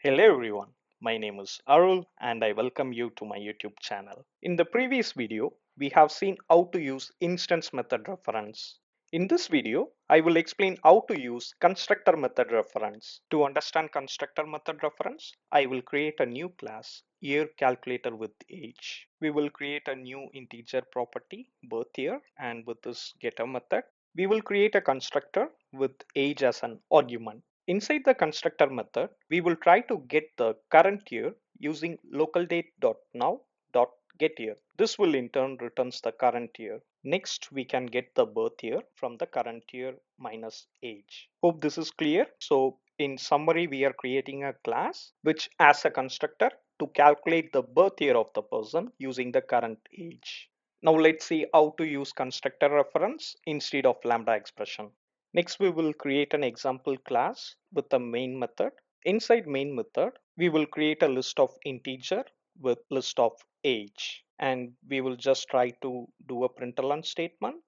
Hello everyone, my name is Arul and I welcome you to my YouTube channel. In the previous video, we have seen how to use instance method reference. In this video, I will explain how to use constructor method reference. To understand constructor method reference, I will create a new class, year calculator with age. We will create a new integer property, birth year, and with this getter method, we will create a constructor with age as an argument. Inside the constructor method, we will try to get the current year using localDate.now.getYear. This will in turn returns the current year. Next, we can get the birth year from the current year minus age. Hope this is clear. So in summary, we are creating a class which as a constructor to calculate the birth year of the person using the current age. Now let's see how to use constructor reference instead of lambda expression. Next, we will create an example class with a main method. Inside main method, we will create a list of integer with list of age. And we will just try to do a println statement.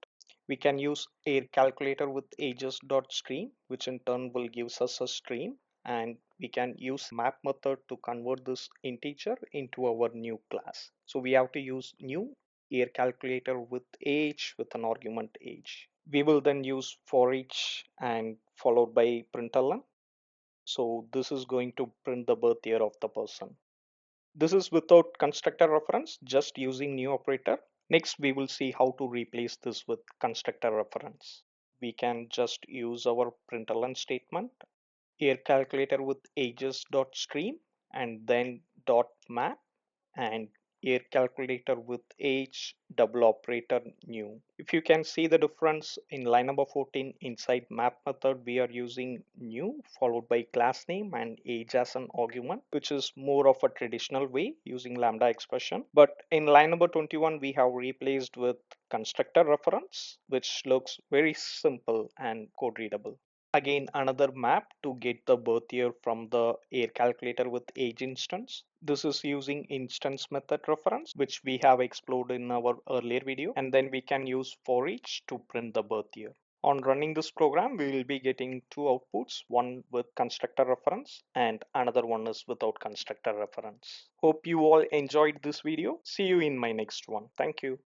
We can use a calculator with ages.stream, which in turn will give us a stream. And we can use map method to convert this integer into our new class. So we have to use new air calculator with age with an argument age. We will then use for each and followed by println. So this is going to print the birth year of the person. This is without constructor reference, just using new operator. Next, we will see how to replace this with constructor reference. We can just use our println statement, air calculator with ages.stream and then dot map and air calculator with age double operator new. If you can see the difference in line number 14 inside map method, we are using new followed by class name and age as an argument, which is more of a traditional way using lambda expression. But in line number 21, we have replaced with constructor reference, which looks very simple and code readable. Again, another map to get the birth year from the air calculator with age instance. This is using instance method reference, which we have explored in our earlier video. And then we can use for each to print the birth year. On running this program, we will be getting two outputs, one with constructor reference and another one is without constructor reference. Hope you all enjoyed this video. See you in my next one. Thank you.